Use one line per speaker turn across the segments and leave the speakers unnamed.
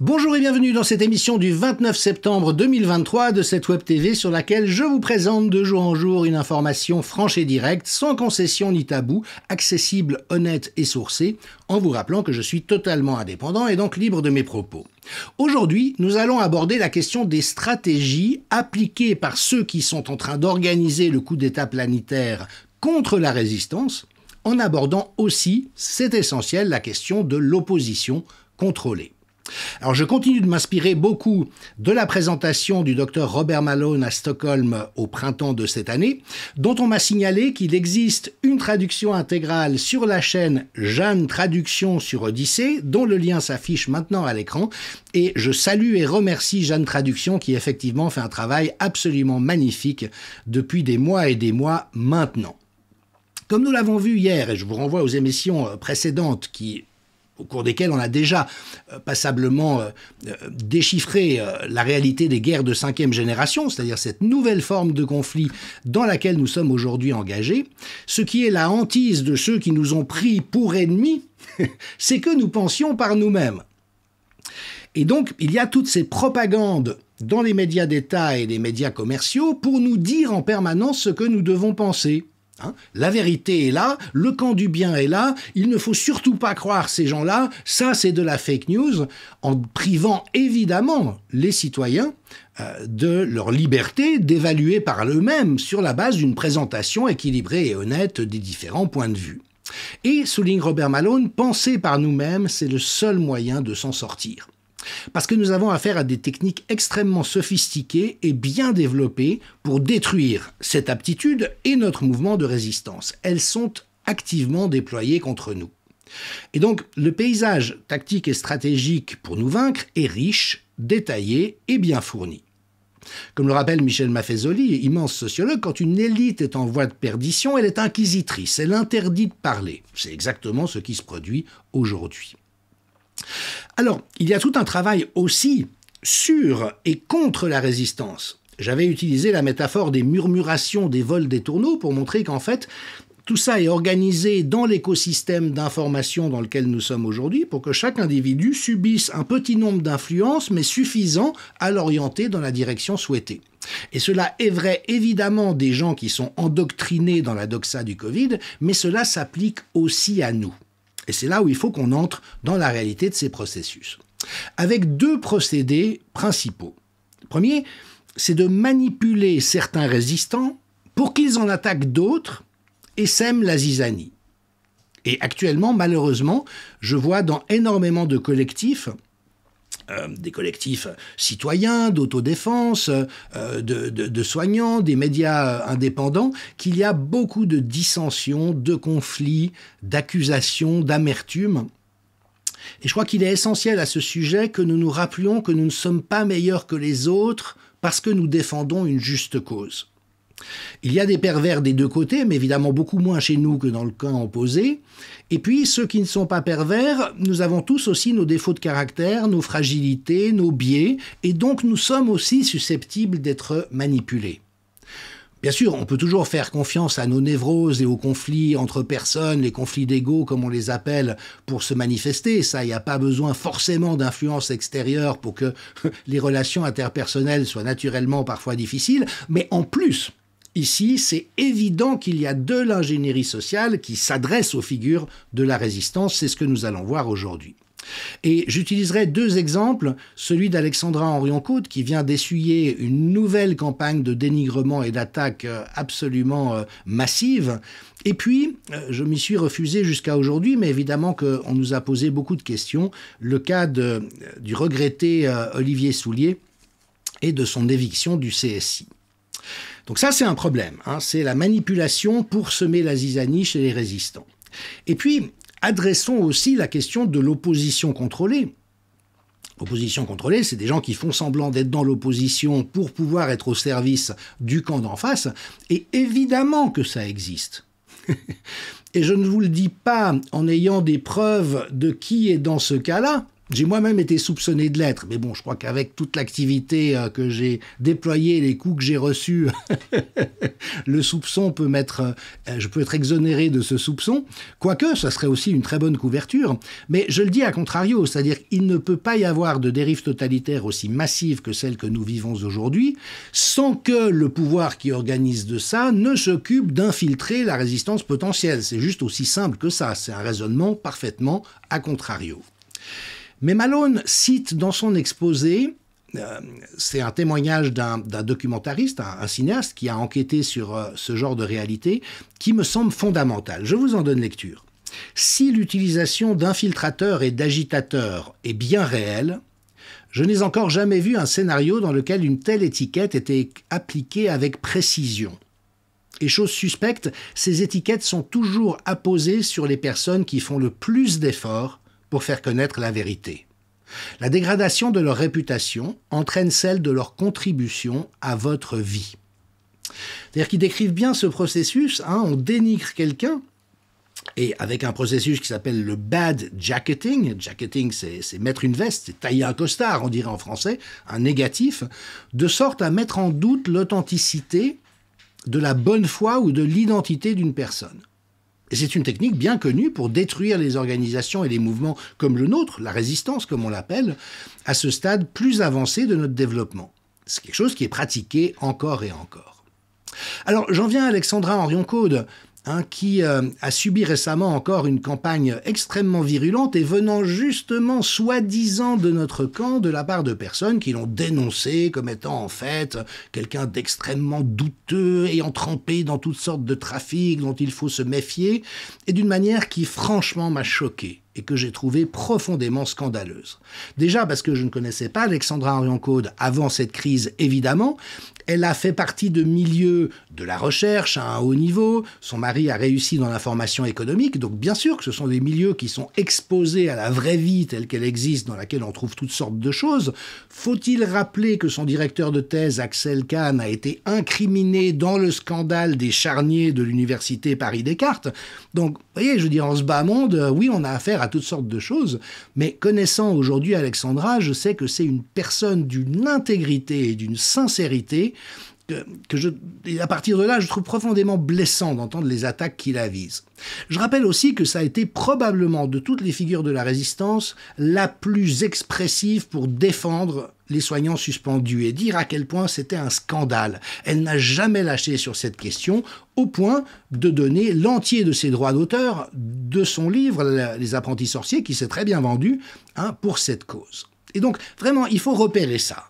Bonjour et bienvenue dans cette émission du 29 septembre 2023 de cette Web TV sur laquelle je vous présente de jour en jour une information franche et directe, sans concession ni tabou, accessible, honnête et sourcée, en vous rappelant que je suis totalement indépendant et donc libre de mes propos. Aujourd'hui, nous allons aborder la question des stratégies appliquées par ceux qui sont en train d'organiser le coup d'État planétaire contre la résistance, en abordant aussi, c'est essentiel, la question de l'opposition contrôlée. Alors je continue de m'inspirer beaucoup de la présentation du docteur Robert Malone à Stockholm au printemps de cette année, dont on m'a signalé qu'il existe une traduction intégrale sur la chaîne Jeanne Traduction sur Odyssée, dont le lien s'affiche maintenant à l'écran, et je salue et remercie Jeanne Traduction qui effectivement fait un travail absolument magnifique depuis des mois et des mois maintenant. Comme nous l'avons vu hier, et je vous renvoie aux émissions précédentes au cours desquelles on a déjà passablement déchiffré la réalité des guerres de 5e génération, c'est-à-dire cette nouvelle forme de conflit dans laquelle nous sommes aujourd'hui engagés, ce qui est la hantise de ceux qui nous ont pris pour ennemis, c'est que nous pensions par nous-mêmes. Et donc, il y a toutes ces propagandes dans les médias d'État et les médias commerciaux pour nous dire en permanence ce que nous devons penser. La vérité est là, le camp du bien est là, il ne faut surtout pas croire ces gens-là, ça c'est de la fake news, en privant évidemment les citoyens de leur liberté d'évaluer par eux-mêmes sur la base d'une présentation équilibrée et honnête des différents points de vue. Et, souligne Robert Malone, penser par nous-mêmes, c'est le seul moyen de s'en sortir. Parce que nous avons affaire à des techniques extrêmement sophistiquées et bien développées pour détruire cette aptitude et notre mouvement de résistance. Elles sont activement déployées contre nous. Et donc, le paysage tactique et stratégique pour nous vaincre est riche, détaillé et bien fourni. Comme le rappelle Michel Maffezoli, immense sociologue, quand une élite est en voie de perdition, elle est inquisitrice, elle interdit de parler. C'est exactement ce qui se produit aujourd'hui. Alors, il y a tout un travail aussi sur et contre la résistance. J'avais utilisé la métaphore des murmurations des vols des tourneaux pour montrer qu'en fait, tout ça est organisé dans l'écosystème d'information dans lequel nous sommes aujourd'hui pour que chaque individu subisse un petit nombre d'influences, mais suffisant à l'orienter dans la direction souhaitée. Et cela est vrai évidemment des gens qui sont endoctrinés dans la doxa du Covid, mais cela s'applique aussi à nous. Et c'est là où il faut qu'on entre dans la réalité de ces processus. Avec deux procédés principaux. Le premier, c'est de manipuler certains résistants pour qu'ils en attaquent d'autres et sèment la zizanie. Et actuellement, malheureusement, je vois dans énormément de collectifs, des collectifs citoyens, d'autodéfense, de soignants, des médias indépendants, qu'il y a beaucoup de dissensions, de conflits, d'accusations, d'amertume. Et je crois qu'il est essentiel à ce sujet que nous nous rappelions que nous ne sommes pas meilleurs que les autres parce que nous défendons une juste cause. Il y a des pervers des deux côtés, mais évidemment beaucoup moins chez nous que dans le camp opposé. Et puis, ceux qui ne sont pas pervers, nous avons tous aussi nos défauts de caractère, nos fragilités, nos biais, et donc nous sommes aussi susceptibles d'être manipulés. Bien sûr, on peut toujours faire confiance à nos névroses et aux conflits entre personnes, les conflits d'ego comme on les appelle, pour se manifester. Ça, il n'y a pas besoin forcément d'influence extérieure pour que les relations interpersonnelles soient naturellement parfois difficiles, mais en plus, ici, c'est évident qu'il y a de l'ingénierie sociale qui s'adresse aux figures de la résistance. C'est ce que nous allons voir aujourd'hui. Et j'utiliserai deux exemples, celui d'Alexandra Henrion-Côte qui vient d'essuyer une nouvelle campagne de dénigrement et d'attaque absolument massive. Et puis, je m'y suis refusé jusqu'à aujourd'hui, mais évidemment qu'on nous a posé beaucoup de questions. Le cas du regretté Olivier Soulier et de son éviction du CSI. Donc ça, c'est un problème. C'est la manipulation pour semer la zizanie chez les résistants. Et puis, adressons aussi la question de l'opposition contrôlée. L'opposition contrôlée, c'est des gens qui font semblant d'être dans l'opposition pour pouvoir être au service du camp d'en face. Et évidemment que ça existe. Et je ne vous le dis pas en ayant des preuves de qui est dans ce cas-là, J'ai moi-même été soupçonné de l'être, mais bon, je crois qu'avec toute l'activité que j'ai déployée, les coups que j'ai reçus, le soupçon peut je peux être exonéré de ce soupçon, quoique ça serait aussi une très bonne couverture, mais je le dis à contrario, c'est-à-dire qu'il ne peut pas y avoir de dérive totalitaire aussi massive que celle que nous vivons aujourd'hui, sans que le pouvoir qui organise de ça ne s'occupe d'infiltrer la résistance potentielle. C'est juste aussi simple que ça, c'est un raisonnement parfaitement à contrario. Mais Malone cite dans son exposé, c'est un témoignage d'un documentariste, un cinéaste qui a enquêté sur ce genre de réalité, qui me semble fondamental. Je vous en donne lecture. Si l'utilisation d'infiltrateurs et d'agitateurs est bien réelle, je n'ai encore jamais vu un scénario dans lequel une telle étiquette était appliquée avec précision. Et chose suspecte, ces étiquettes sont toujours apposées sur les personnes qui font le plus d'efforts pour faire connaître la vérité. La dégradation de leur réputation entraîne celle de leur contribution à votre vie. C'est-à-dire qu'ils décrivent bien ce processus, on dénigre quelqu'un, et avec un processus qui s'appelle le bad jacketing. Jacketing, c'est mettre une veste, c'est tailler un costard, on dirait en français, un négatif, de sorte à mettre en doute l'authenticité de la bonne foi ou de l'identité d'une personne. Et c'est une technique bien connue pour détruire les organisations et les mouvements comme le nôtre, la résistance comme on l'appelle, à ce stade plus avancé de notre développement. C'est quelque chose qui est pratiqué encore et encore. Alors j'en viens à Alexandra Henrion-Caude, qui a subi récemment encore une campagne extrêmement virulente et venant justement soi-disant de notre camp de la part de personnes qui l'ont dénoncé comme étant en fait quelqu'un d'extrêmement douteux, ayant trempé dans toutes sortes de trafics dont il faut se méfier, et d'une manière qui franchement m'a choqué et que j'ai trouvé profondément scandaleuse. Déjà parce que je ne connaissais pas Alexandra Henrion-Caude avant cette crise, évidemment. Elle a fait partie de milieux de la recherche à un haut niveau. Son mari a réussi dans l'information économique. Donc bien sûr que ce sont des milieux qui sont exposés à la vraie vie telle qu'elle existe, dans laquelle on trouve toutes sortes de choses. Faut-il rappeler que son directeur de thèse, Axel Kahn, a été incriminé dans le scandale des charniers de l'université Paris-Descartes. Donc, vous voyez, je veux dire, en ce bas monde, oui, on a affaire à toutes sortes de choses, mais connaissant aujourd'hui Alexandra, je sais que c'est une personne d'une intégrité et d'une sincérité et à partir de là, je trouve profondément blessant d'entendre les attaques qui la visent. Je rappelle aussi que ça a été probablement, de toutes les figures de la résistance, la plus expressive pour défendre les soignants suspendus et dire à quel point c'était un scandale. Elle n'a jamais lâché sur cette question, au point de donner l'entier de ses droits d'auteur de son livre, Les apprentis sorciers, qui s'est très bien vendu pour cette cause. Et donc, vraiment, il faut repérer ça.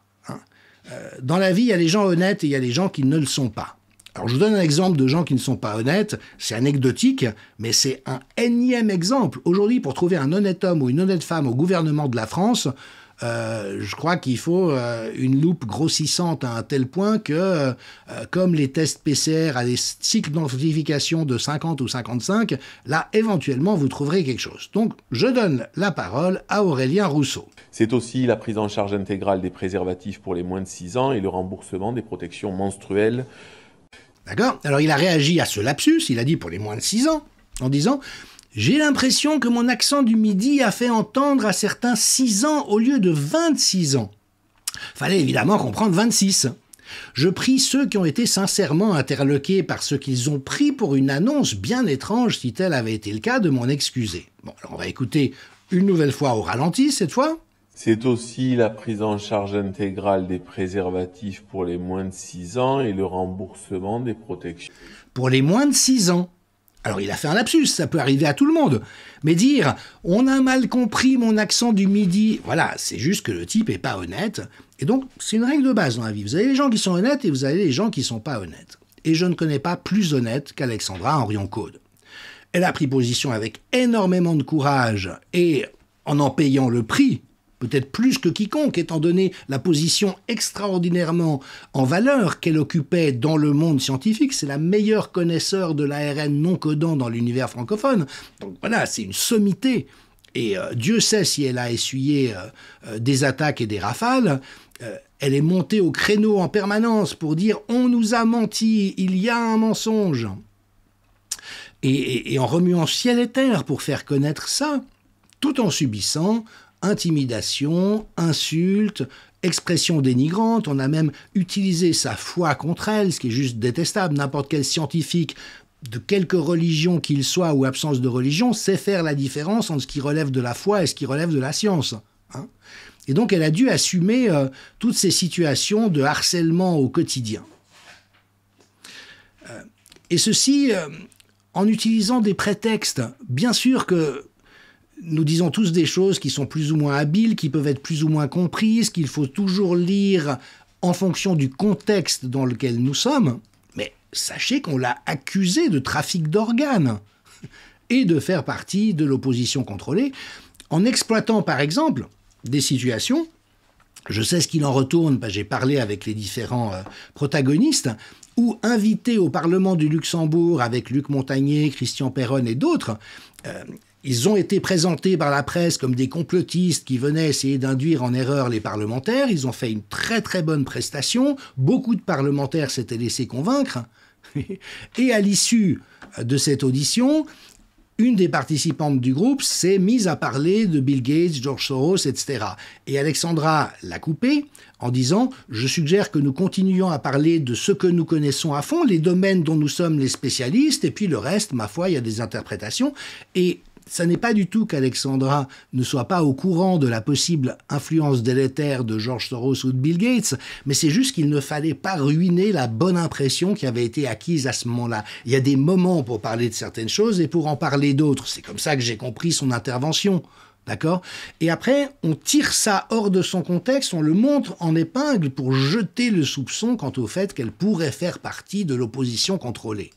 Dans la vie, il y a les gens honnêtes et il y a les gens qui ne le sont pas. Alors, je vous donne un exemple de gens qui ne sont pas honnêtes. C'est anecdotique, mais c'est un énième exemple. Aujourd'hui, pour trouver un honnête homme ou une honnête femme au gouvernement de la France, je crois qu'il faut une loupe grossissante à un tel point que, comme les tests PCR à des cycles d'amplification de 50 ou 55, là, éventuellement, vous trouverez quelque chose. Donc, je donne la parole à Aurélien Rousseau.
C'est aussi la prise en charge intégrale des préservatifs pour les moins de 6 ans et le remboursement des protections menstruelles.
D'accord ? Alors, il a réagi à ce lapsus, il a dit pour les moins de 6 ans, en disant... J'ai l'impression que mon accent du Midi a fait entendre à certains 6 ans au lieu de 26 ans. Fallait évidemment comprendre 26. Je prie ceux qui ont été sincèrement interloqués par ce qu'ils ont pris pour une annonce bien étrange, si tel avait été le cas, de m'en excuser. Bon, alors on va écouter une nouvelle fois au ralenti, cette fois.
C'est aussi la prise en charge intégrale des préservatifs pour les moins de 6 ans et le remboursement des protections.
Pour les moins de 6 ans. Alors il a fait un lapsus, ça peut arriver à tout le monde. Mais dire « on a mal compris mon accent du Midi », voilà, c'est juste que le type est pas honnête. Et donc, c'est une règle de base dans la vie. Vous avez les gens qui sont honnêtes et vous avez les gens qui sont pas honnêtes. Et je ne connais pas plus honnête qu'Alexandra Henrion-Caude. Elle a pris position avec énormément de courage et en payant le prix, peut-être plus que quiconque, étant donné la position extraordinairement en valeur qu'elle occupait dans le monde scientifique. C'est la meilleure connaisseure de l'ARN non codant dans l'univers francophone. Donc voilà, c'est une sommité. Et Dieu sait si elle a essuyé des attaques et des rafales. Elle est montée au créneau en permanence pour dire « on nous a menti, il y a un mensonge ». Et en remuant ciel et terre pour faire connaître ça, tout en subissant intimidation, insultes, expressions dénigrantes. On a même utilisé sa foi contre elle, ce qui est juste détestable. N'importe quel scientifique, de quelque religion qu'il soit ou absence de religion, sait faire la différence entre ce qui relève de la foi et ce qui relève de la science. Hein. Et donc elle a dû assumer toutes ces situations de harcèlement au quotidien. Et ceci en utilisant des prétextes. Bien sûr que nous disons tous des choses qui sont plus ou moins habiles, qui peuvent être plus ou moins comprises, qu'il faut toujours lire en fonction du contexte dans lequel nous sommes. Mais sachez qu'on l'a accusé de trafic d'organes et de faire partie de l'opposition contrôlée, en exploitant par exemple des situations, je sais ce qu'il en retourne, parce que j'ai parlé avec les différents protagonistes, où invités au Parlement du Luxembourg avec Luc Montagnier, Christian Perron et d'autres, ils ont été présentés par la presse comme des complotistes qui venaient essayer d'induire en erreur les parlementaires. Ils ont fait une très très bonne prestation. Beaucoup de parlementaires s'étaient laissés convaincre. Et à l'issue de cette audition, une des participantes du groupe s'est mise à parler de Bill Gates, George Soros, etc. Et Alexandra l'a coupé en disant « Je suggère que nous continuions à parler de ce que nous connaissons à fond, les domaines dont nous sommes les spécialistes, et puis le reste, ma foi, il y a des interprétations. » Et ça n'est pas du tout qu'Alexandra ne soit pas au courant de la possible influence délétère de George Soros ou de Bill Gates, mais c'est juste qu'il ne fallait pas ruiner la bonne impression qui avait été acquise à ce moment-là. Il y a des moments pour parler de certaines choses et pour en parler d'autres. C'est comme ça que j'ai compris son intervention. D'accord ? Et après, on tire ça hors de son contexte, on le montre en épingle pour jeter le soupçon quant au fait qu'elle pourrait faire partie de l'opposition contrôlée.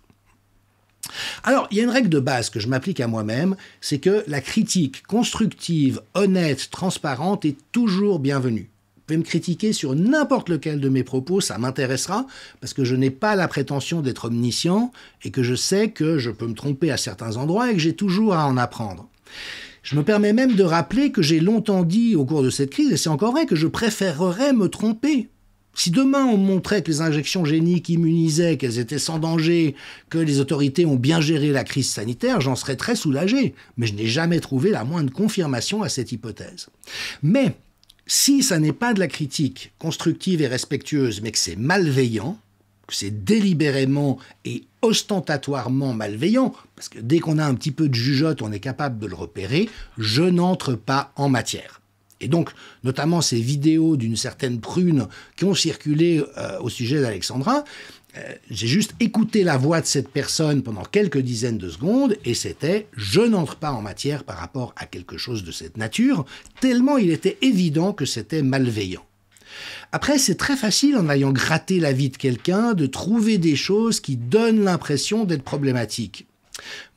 Alors, il y a une règle de base que je m'applique à moi-même, c'est que la critique constructive, honnête, transparente est toujours bienvenue. Vous pouvez me critiquer sur n'importe lequel de mes propos, ça m'intéressera, parce que je n'ai pas la prétention d'être omniscient et que je sais que je peux me tromper à certains endroits et que j'ai toujours à en apprendre. Je me permets même de rappeler que j'ai longtemps dit au cours de cette crise, et c'est encore vrai, que je préférerais me tromper. Si demain on montrait que les injections géniques immunisaient, qu'elles étaient sans danger, que les autorités ont bien géré la crise sanitaire, j'en serais très soulagé. Mais je n'ai jamais trouvé la moindre confirmation à cette hypothèse. Mais si ça n'est pas de la critique constructive et respectueuse, mais que c'est malveillant, que c'est délibérément et ostentatoirement malveillant, parce que dès qu'on a un petit peu de jugeote, on est capable de le repérer, je n'entre pas en matière. Et donc, notamment ces vidéos d'une certaine prune qui ont circulé au sujet d'Alexandra, j'ai juste écouté la voix de cette personne pendant quelques dizaines de secondes, et c'était « je n'entre pas en matière par rapport à quelque chose de cette nature », tellement il était évident que c'était malveillant. Après, c'est très facile, en ayant gratté la vie de quelqu'un, de trouver des choses qui donnent l'impression d'être problématiques.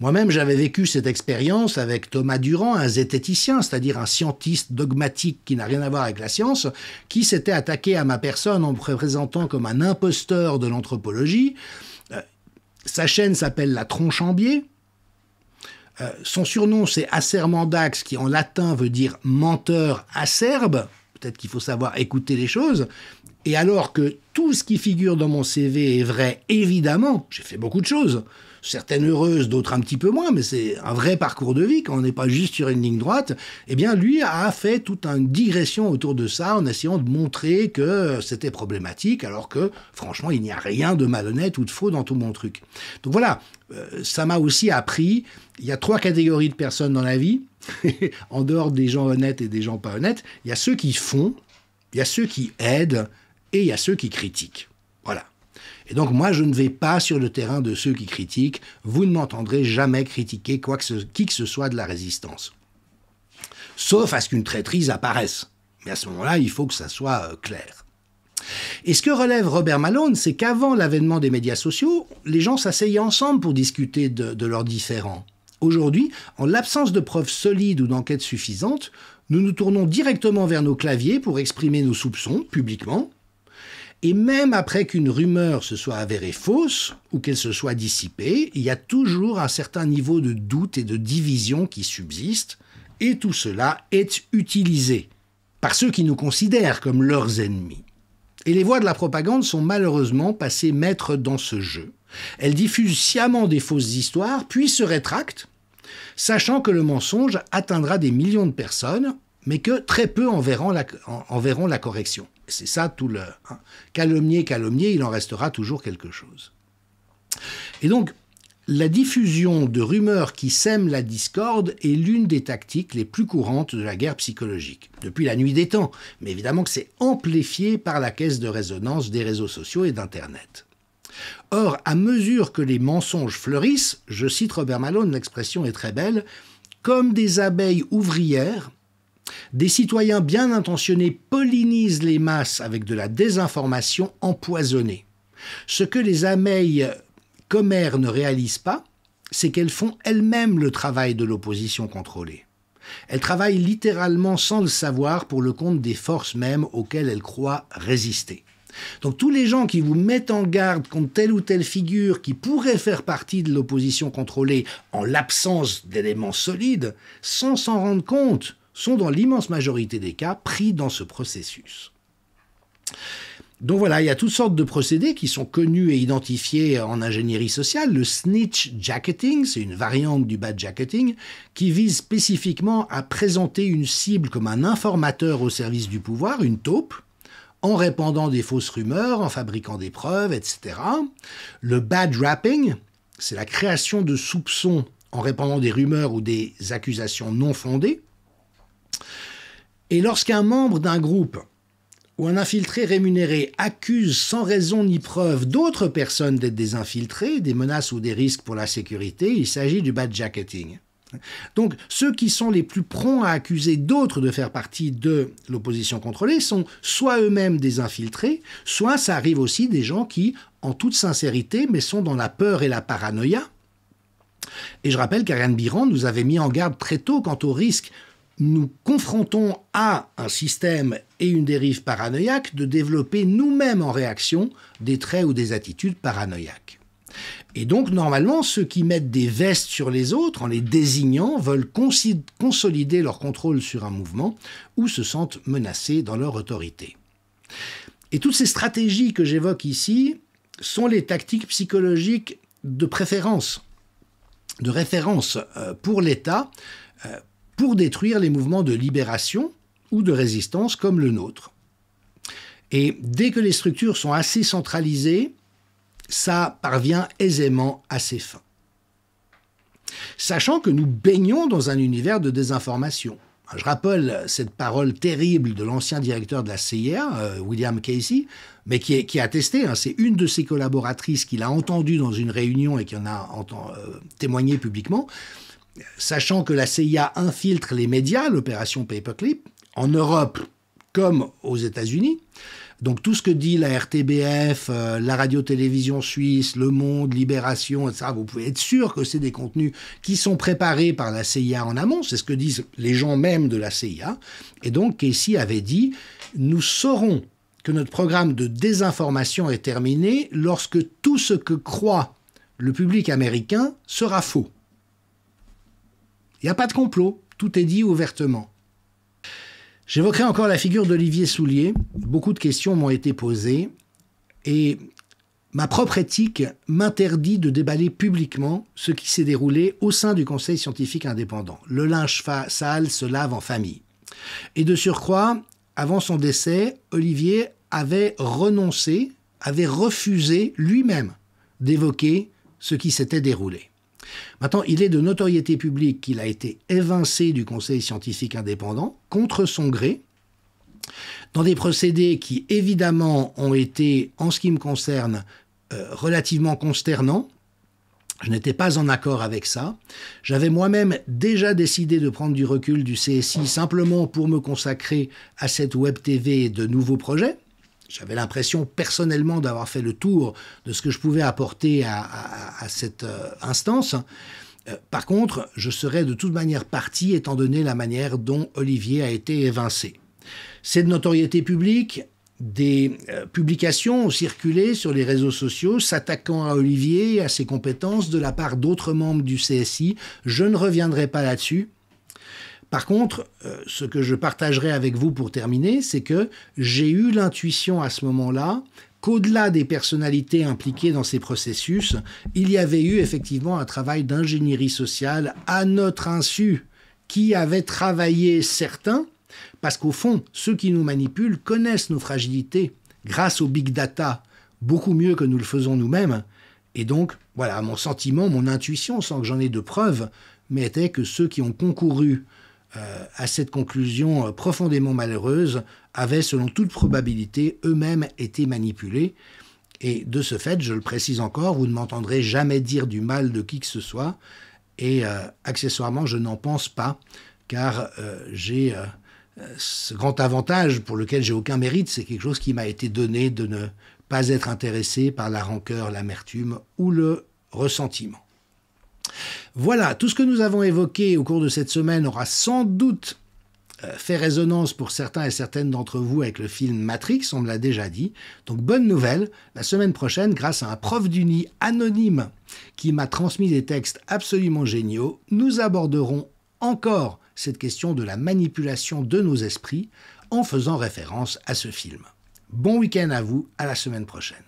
Moi-même, j'avais vécu cette expérience avec Thomas Durand, un zététicien, c'est-à-dire un scientiste dogmatique qui n'a rien à voir avec la science, qui s'était attaqué à ma personne en me présentant comme un imposteur de l'anthropologie. Sa chaîne s'appelle La Tronche en Biais. Son surnom, c'est Acermandax, qui en latin veut dire menteur acerbe. Peut-être qu'il faut savoir écouter les choses. Et alors que tout ce qui figure dans mon CV est vrai, évidemment, j'ai fait beaucoup de choses. Certaines heureuses, d'autres un petit peu moins, mais c'est un vrai parcours de vie quand on n'est pas juste sur une ligne droite. Eh bien, lui a fait toute une digression autour de ça en essayant de montrer que c'était problématique, alors que, franchement, il n'y a rien de malhonnête ou de faux dans tout mon truc. Donc voilà, ça m'a aussi appris, il y a 3 catégories de personnes dans la vie, en dehors des gens honnêtes et des gens pas honnêtes. Il y a ceux qui font, il y a ceux qui aident, et il y a ceux qui critiquent. Voilà. Et donc moi, je ne vais pas sur le terrain de ceux qui critiquent. Vous ne m'entendrez jamais critiquer qui que ce soit de la résistance. Sauf à ce qu'une traîtrise apparaisse. Mais à ce moment-là, il faut que ça soit clair. Et ce que relève Robert Malone, c'est qu'avant l'avènement des médias sociaux, les gens s'asseyaient ensemble pour discuter de leurs différends. Aujourd'hui, en l'absence de preuves solides ou d'enquêtes suffisantes, nous nous tournons directement vers nos claviers pour exprimer nos soupçons publiquement. Et même après qu'une rumeur se soit avérée fausse ou qu'elle se soit dissipée, il y a toujours un certain niveau de doute et de division qui subsiste, et tout cela est utilisé par ceux qui nous considèrent comme leurs ennemis. Et les voix de la propagande sont malheureusement passées maîtres dans ce jeu. Elles diffusent sciemment des fausses histoires, puis se rétractent, sachant que le mensonge atteindra des millions de personnes, mais que très peu en verront la correction. C'est ça tout le... Calomnier, il en restera toujours quelque chose. Et donc, la diffusion de rumeurs qui sèment la discorde est l'une des tactiques les plus courantes de la guerre psychologique, depuis la nuit des temps, mais évidemment que c'est amplifié par la caisse de résonance des réseaux sociaux et d'Internet. Or, à mesure que les mensonges fleurissent, je cite Robert Malone, l'expression est très belle, comme des abeilles ouvrières, des citoyens bien intentionnés pollinisent les masses avec de la désinformation empoisonnée. Ce que les abeilles commères ne réalisent pas, c'est qu'elles font elles-mêmes le travail de l'opposition contrôlée. Elles travaillent littéralement sans le savoir pour le compte des forces mêmes auxquelles elles croient résister. Donc tous les gens qui vous mettent en garde contre telle ou telle figure qui pourrait faire partie de l'opposition contrôlée en l'absence d'éléments solides, sans s'en rendre compte, sont dans l'immense majorité des cas pris dans ce processus. Donc voilà, il y a toutes sortes de procédés qui sont connus et identifiés en ingénierie sociale. Le snitch jacketing, c'est une variante du badjacketing, qui vise spécifiquement à présenter une cible comme un informateur au service du pouvoir, une taupe, en répandant des fausses rumeurs, en fabriquant des preuves, etc. Le bad rapping, c'est la création de soupçons en répandant des rumeurs ou des accusations non fondées. Et lorsqu'un membre d'un groupe ou un infiltré rémunéré accuse sans raison ni preuve d'autres personnes d'être des infiltrés, des menaces ou des risques pour la sécurité, il s'agit du badjacketing. Donc, ceux qui sont les plus prompts à accuser d'autres de faire partie de l'opposition contrôlée sont soit eux-mêmes des infiltrés, soit ça arrive aussi des gens qui, en toute sincérité, mais sont dans la peur et la paranoïa. Et je rappelle qu'Ariane Biran nous avait mis en garde très tôt quant au risque nous confrontons à un système et une dérive paranoïaque de développer nous-mêmes en réaction des traits ou des attitudes paranoïaques. Et donc, normalement, ceux qui mettent des vestes sur les autres en les désignant veulent consolider leur contrôle sur un mouvement ou se sentent menacés dans leur autorité. Et toutes ces stratégies que j'évoque ici sont les tactiques psychologiques de préférence, de référence pour l'État, pour détruire les mouvements de libération ou de résistance comme le nôtre. Et dès que les structures sont assez centralisées, ça parvient aisément à ses fins. Sachant que nous baignons dans un univers de désinformation. Je rappelle cette parole terrible de l'ancien directeur de la CIA, William Casey, mais qui a attesté, c'est une de ses collaboratrices qui l'a entendu dans une réunion et qui en a témoigné publiquement. Sachant que la CIA infiltre les médias, l'opération Paperclip, en Europe comme aux États-Unis. Donc tout ce que dit la RTBF, la radio-télévision suisse, Le Monde, Libération, etc., vous pouvez être sûr que c'est des contenus qui sont préparés par la CIA en amont. C'est ce que disent les gens même de la CIA. Et donc Casey avait dit « Nous saurons que notre programme de désinformation est terminé lorsque tout ce que croit le public américain sera faux. » Il n'y a pas de complot, tout est dit ouvertement. J'évoquerai encore la figure d'Olivier Soulier. Beaucoup de questions m'ont été posées et ma propre éthique m'interdit de déballer publiquement ce qui s'est déroulé au sein du Conseil scientifique indépendant. Le linge sale se lave en famille. Et de surcroît, avant son décès, Olivier avait renoncé, avait refusé lui-même d'évoquer ce qui s'était déroulé. Maintenant, il est de notoriété publique qu'il a été évincé du Conseil scientifique indépendant contre son gré, dans des procédés qui, évidemment, ont été, en ce qui me concerne, relativement consternants. Je n'étais pas en accord avec ça. J'avais moi-même déjà décidé de prendre du recul du CSI simplement pour me consacrer à cette web TV et de nouveaux projets. J'avais l'impression personnellement d'avoir fait le tour de ce que je pouvais apporter à cette instance. Par contre, je serais de toute manière parti étant donné la manière dont Olivier a été évincé. C'est de notoriété publique. Des publications ont circulé sur les réseaux sociaux s'attaquant à Olivier et à ses compétences de la part d'autres membres du CSI. Je ne reviendrai pas là-dessus. Par contre, ce que je partagerai avec vous pour terminer, c'est que j'ai eu l'intuition à ce moment-là qu'au-delà des personnalités impliquées dans ces processus, il y avait eu effectivement un travail d'ingénierie sociale à notre insu qui avait travaillé certains Parce qu'au fond, ceux qui nous manipulent connaissent nos fragilités grâce au big data, beaucoup mieux que nous le faisons nous-mêmes. Et donc, voilà, mon sentiment, mon intuition, sans que j'en ai de preuves, mais était que ceux qui ont concouru à cette conclusion profondément malheureuse avaient, selon toute probabilité, eux-mêmes été manipulés. Et de ce fait, je le précise encore, vous ne m'entendrez jamais dire du mal de qui que ce soit. Et accessoirement, je n'en pense pas, car j'ai ce grand avantage pour lequel j'ai aucun mérite, c'est quelque chose qui m'a été donné de ne pas être intéressé par la rancœur, l'amertume ou le ressentiment. Voilà, tout ce que nous avons évoqué au cours de cette semaine aura sans doute fait résonance pour certains et certaines d'entre vous avec le film Matrix, on me l'a déjà dit. Donc bonne nouvelle, la semaine prochaine, grâce à un prof d'uni anonyme qui m'a transmis des textes absolument géniaux, nous aborderons encore cette question de la manipulation de nos esprits en faisant référence à ce film. Bon week-end à vous, à la semaine prochaine.